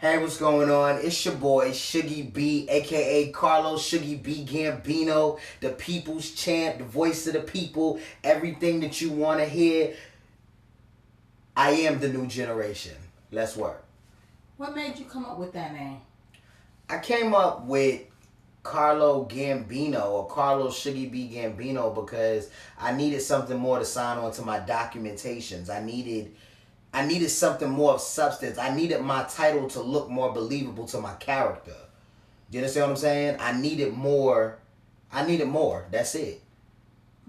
Hey, what's going on? It's your boy Shuggy B, aka Carlos Shuggy B Gambino, the people's champ, the voice of the people, everything that you want to hear. I am the new generation. Let's work. What made you come up with that name? I came up with Carlo Gambino or Carlos Shuggy B Gambino because I needed something more to sign on to my documentations. I needed something more of substance. I needed my title to look more believable to my character. Do you understand what I'm saying? I needed more. I needed more. That's it.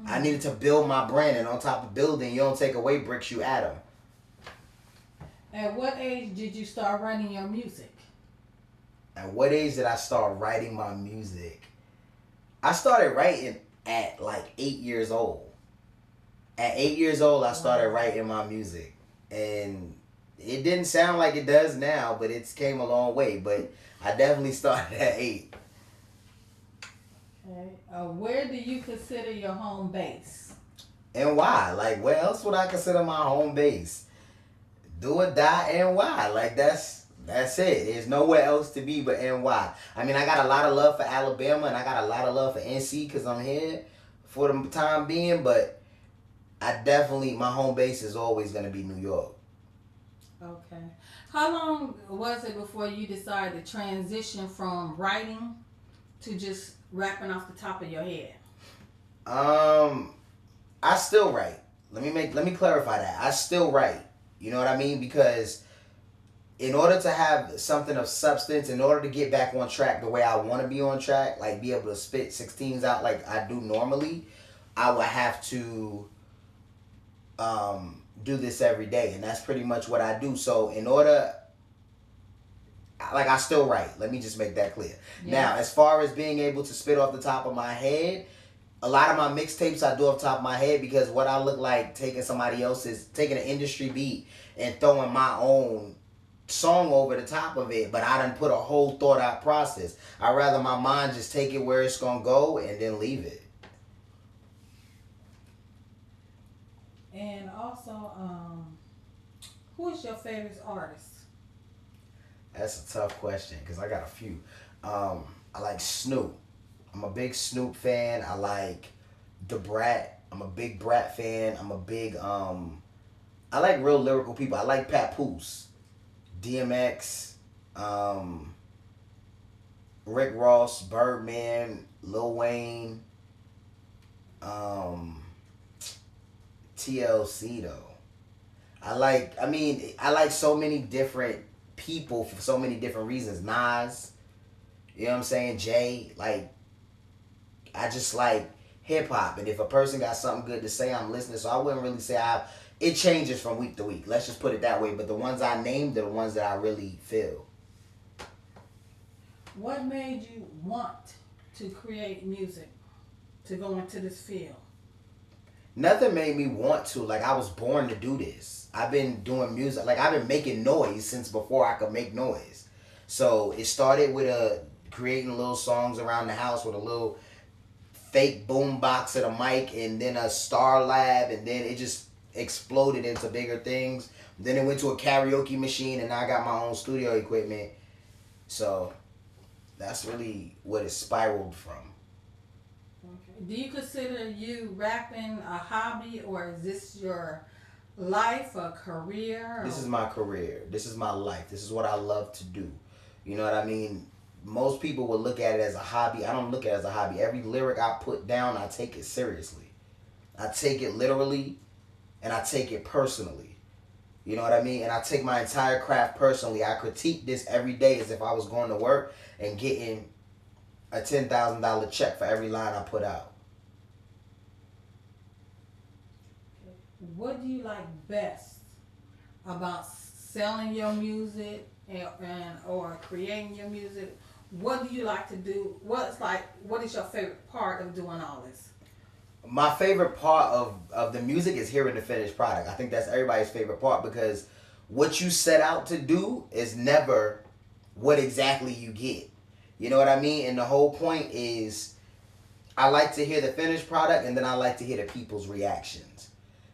I needed to build my brand, and on top of building, you don't take away bricks, you add them. At what age did you start writing your music? At what age did I start writing my music? I started writing at like 8 years old. At 8 years old, I started writing my music. And it didn't sound like it does now, but it's came a long way. But I definitely started at 8. Okay. Where do you consider your home base? And why? Like, where else would I consider my home base? Do or die and why? Like, that's it. There's nowhere else to be but NY. I mean, I got a lot of love for Alabama and I got a lot of love for NC because I'm here for the time being, but my home base is always going to be New York. Okay. How long was it before you decided to transition from writing to just rapping off the top of your head? I still write. Let me clarify that. I still write. You know what I mean? Because in order to have something of substance, in order to get back on track the way I want to be on track, like be able to spit 16s out like I do normally, I would have to do this every day, and that's pretty much what I do. So in order, like, I still write. Let me just make that clear. Yeah. Now, as far as being able to spit off the top of my head, a lot of my mixtapes I do off the top of my head because what I look like taking taking an industry beat and throwing my own song over the top of it, but I done put a whole thought out process. I'd rather my mind just take it where it's gonna go and then leave it. And also, who is your favorite artist? That's a tough question because I got a few. I like Snoop. I'm a big Snoop fan. I like Da Brat. I'm a big Brat fan. I'm a big I like real lyrical people. I like Papoose, DMX, Rick Ross, Birdman, Lil Wayne, TLC though. I like so many different people for so many different reasons. Nas, you know what I'm saying? Jay, like, I just like hip hop, and if a person got something good to say, I'm listening. So I wouldn't really say it changes from week to week. Let's just put it that way. But the ones I named are the ones that I really feel. What made you want to create music, to go into this field? Nothing made me want to. Like, I was born to do this. I've been doing music. Like, I've been making noise since before I could make noise. So it started with creating little songs around the house with a little fake boom box and a mic, and then a Star Lab, and then it just exploded into bigger things. Then it went to a karaoke machine, and now I got my own studio equipment. So that's really what it spiraled from. Okay. Do you consider you rapping a hobby, or is this your life, a career? This is my career. This is my life. This is what I love to do. You know what I mean? Most people would look at it as a hobby. I don't look at it as a hobby. Every lyric I put down, I take it seriously. I take it literally, and I take it personally. You know what I mean? And I take my entire craft personally. I critique this every day as if I was going to work and getting a $10,000 check for every line I put out. What do you like best about selling your music and or creating your music? What do you like to do? What is your favorite part of doing all this? My favorite part of the music is hearing the finished product. I think that's everybody's favorite part because what you set out to do is never what exactly you get. You know what I mean? And the whole point is I like to hear the finished product, and then I like to hear the people's reactions.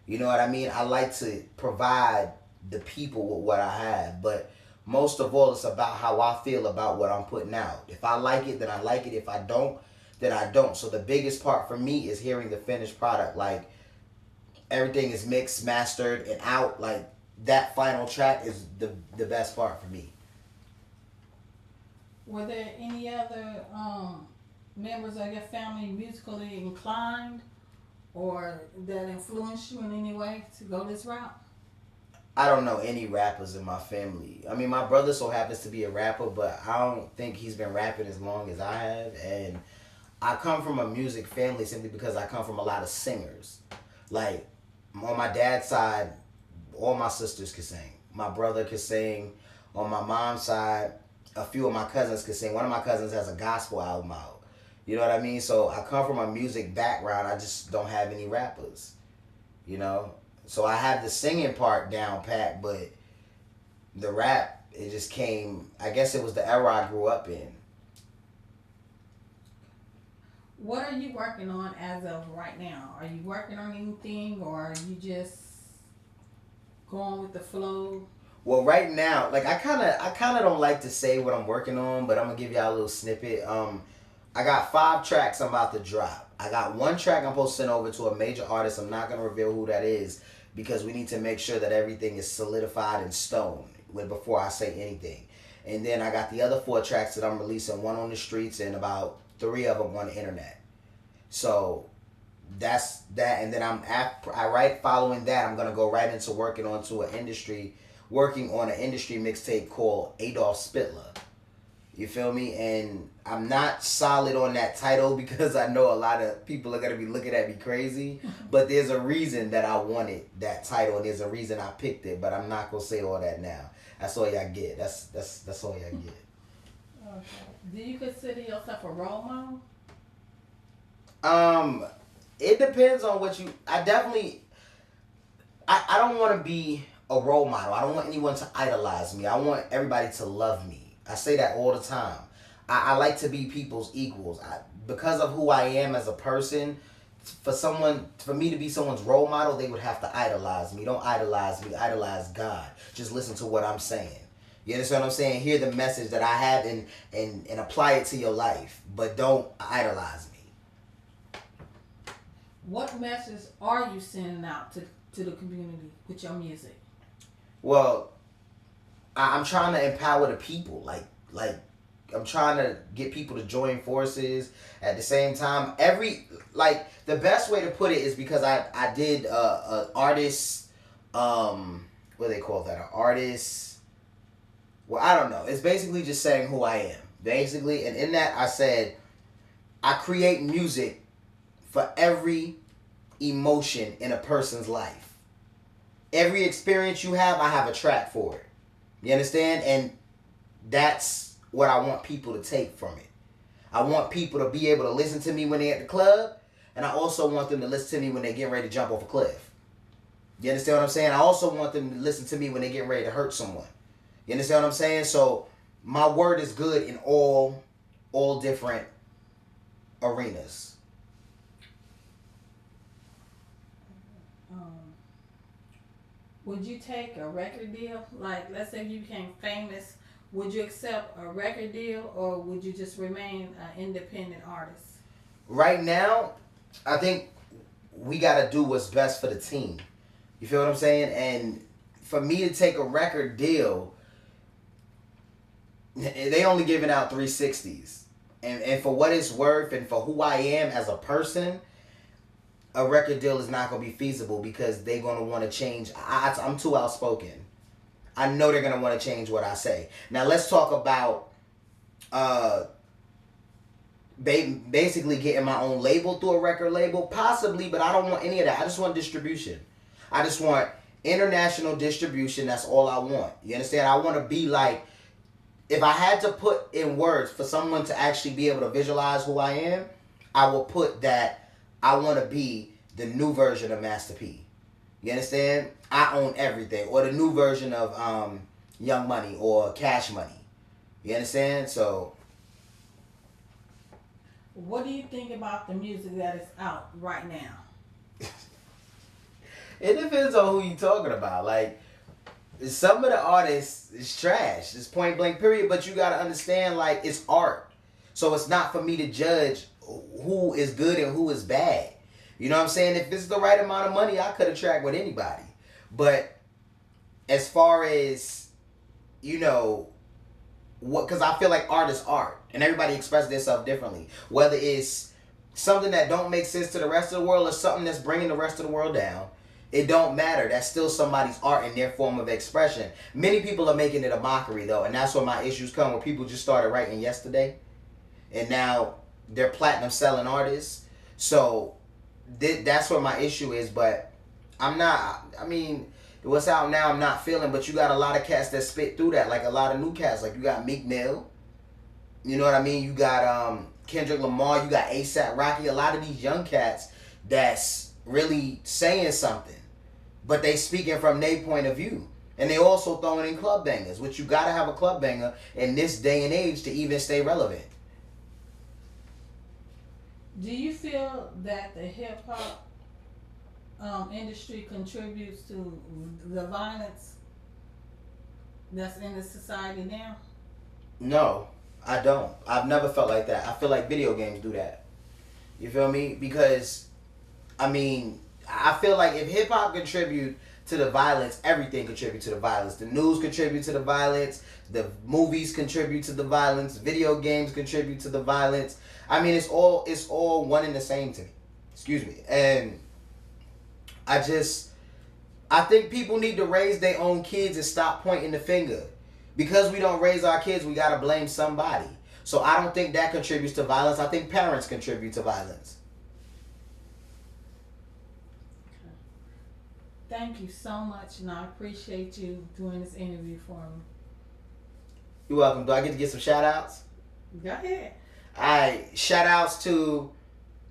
You know what I mean? I like to provide the people with what I have. But most of all, it's about how I feel about what I'm putting out. If I like it, then I like it. If I don't, then I don't. So the biggest part for me is hearing the finished product. Like everything is mixed, mastered, and out. Like that final track is the best part for me. Were there any other members of your family musically inclined or that influenced you in any way to go this route? I don't know any rappers in my family. I mean, my brother so happens to be a rapper, but I don't think he's been rapping as long as I have. And I come from a music family simply because I come from a lot of singers. Like on my dad's side, all my sisters could sing. My brother could sing. On my mom's side, a few of my cousins could sing. One of my cousins has a gospel album out. You know what I mean? So I come from a music background. I just don't have any rappers. You know? So I have the singing part down pat, but the rap, it just came, I guess it was the era I grew up in. What are you working on as of right now? Are you working on anything or are you just going with the flow? Well, right now, like I kind of don't like to say what I'm working on, but I'm gonna give y'all a little snippet. I got 5 tracks I'm about to drop. I got 1 track I'm supposed to send over to a major artist. I'm not gonna reveal who that is because we need to make sure that everything is solidified in stone before I say anything. And then I got the other 4 tracks that I'm releasing, 1 on the streets and about 3 of them on the internet. So that's that. And then following that, I'm gonna go right into working on an industry mixtape called Adolf Spittler. You feel me? And I'm not solid on that title because I know a lot of people are gonna be looking at me crazy. But there's a reason that I wanted that title, and there's a reason I picked it. But I'm not gonna say all that now. That's all y'all get. That's all y'all get. Okay. Do you consider yourself a role model? It depends on what you. I don't want to be a role model. I don't want anyone to idolize me. I want everybody to love me. I say that all the time. I like to be people's equals. Because of who I am as a person, for me to be someone's role model, they would have to idolize me. Don't idolize me. Idolize God. Just listen to what I'm saying. You understand what I'm saying? Hear the message that I have and apply it to your life. But don't idolize me. What message are you sending out to the community with your music? Well, I'm trying to empower the people. Like I'm trying to get people to join forces at the same time. The best way to put it is because I did a artist, what do they call that? An artist. Well, I don't know. It's basically just saying who I am, basically. And in that, I said I create music for every emotion in a person's life. Every experience you have, I have a track for it. You understand? And that's what I want people to take from it. I want people to be able to listen to me when they're at the club, and I also want them to listen to me when they're getting ready to jump off a cliff. You understand what I'm saying? I also want them to listen to me when they're getting ready to hurt someone. You understand what I'm saying? So my word is good in all different arenas. Would you take a record deal? Like, let's say you became famous, would you accept a record deal or would you just remain an independent artist? Right now, I think we got to do what's best for the team. You feel what I'm saying? And for me to take a record deal, they only giving out 360s. And for what it's worth and for who I am as a person, a record deal is not going to be feasible because they're going to want to change. I'm too outspoken. I know they're going to want to change what I say. Now, let's talk about basically getting my own label through a record label. Possibly, but I don't want any of that. I just want distribution. I just want international distribution. That's all I want. You understand? I want to be like, if I had to put in words for someone to actually be able to visualize who I am, I will put that I want to be the new version of Master P. You understand? I own everything. Or the new version of Young Money or Cash Money. You understand? So, what do you think about the music that is out right now? it depends on who you're talking about. Like, some of the artists is trash. It's point blank period. But you gotta understand, like, it's art, so it's not for me to judge who is good and who is bad. You know what I'm saying? If it's the right amount of money, I could attract with anybody. But as far as, you know, what, because I feel like art is art, and everybody expresses themselves differently. Whether it's something that don't make sense to the rest of the world or something that's bringing the rest of the world down, it don't matter. That's still somebody's art and their form of expression. Many people are making it a mockery, though, and that's where my issues come, where people just started writing yesterday, and now they're platinum selling artists. So that's where my issue is. But I'm not, I mean, what's out now I'm not feeling, but you got a lot of cats that spit through that, like a lot of new cats. Like you got Meek Mill, you know what I mean? You got Kendrick Lamar, you got A$AP Rocky, a lot of these young cats that's really saying something, but they speaking from their point of view. And they also throwing in club bangers, which you gotta have a club banger in this day and age to even stay relevant. Do you feel that the hip hop industry contributes to the violence that's in the society now? No, I don't. I've never felt like that. I feel like video games do that. You feel me? Because, I mean, I feel like if hip hop contribute to the violence, everything contributes to the violence. The news contribute to the violence. The movies contribute to the violence. Video games contribute to the violence. I mean, it's all one and the same to me. Excuse me. And I think people need to raise their own kids and stop pointing the finger. Because we don't raise our kids, we gotta blame somebody. So I don't think that contributes to violence. I think parents contribute to violence. Thank you so much, and I appreciate you doing this interview for me. You're welcome. Do I get to get some shout outs? Go ahead. Alright, shout outs to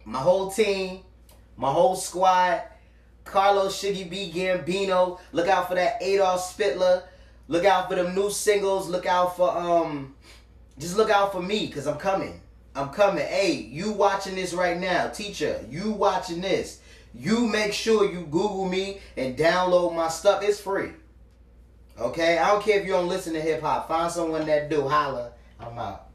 my whole team, my whole squad, Carlos Shiggy B Gambino. Look out for that Adolf Spittler. Look out for them new singles. Look out for just look out for me, cause I'm coming. I'm coming. Hey, you watching this right now, teacher, you watching this. You make sure you Google me and download my stuff. It's free. Okay? I don't care if you don't listen to hip hop. Find someone that do. Holla. I'm out.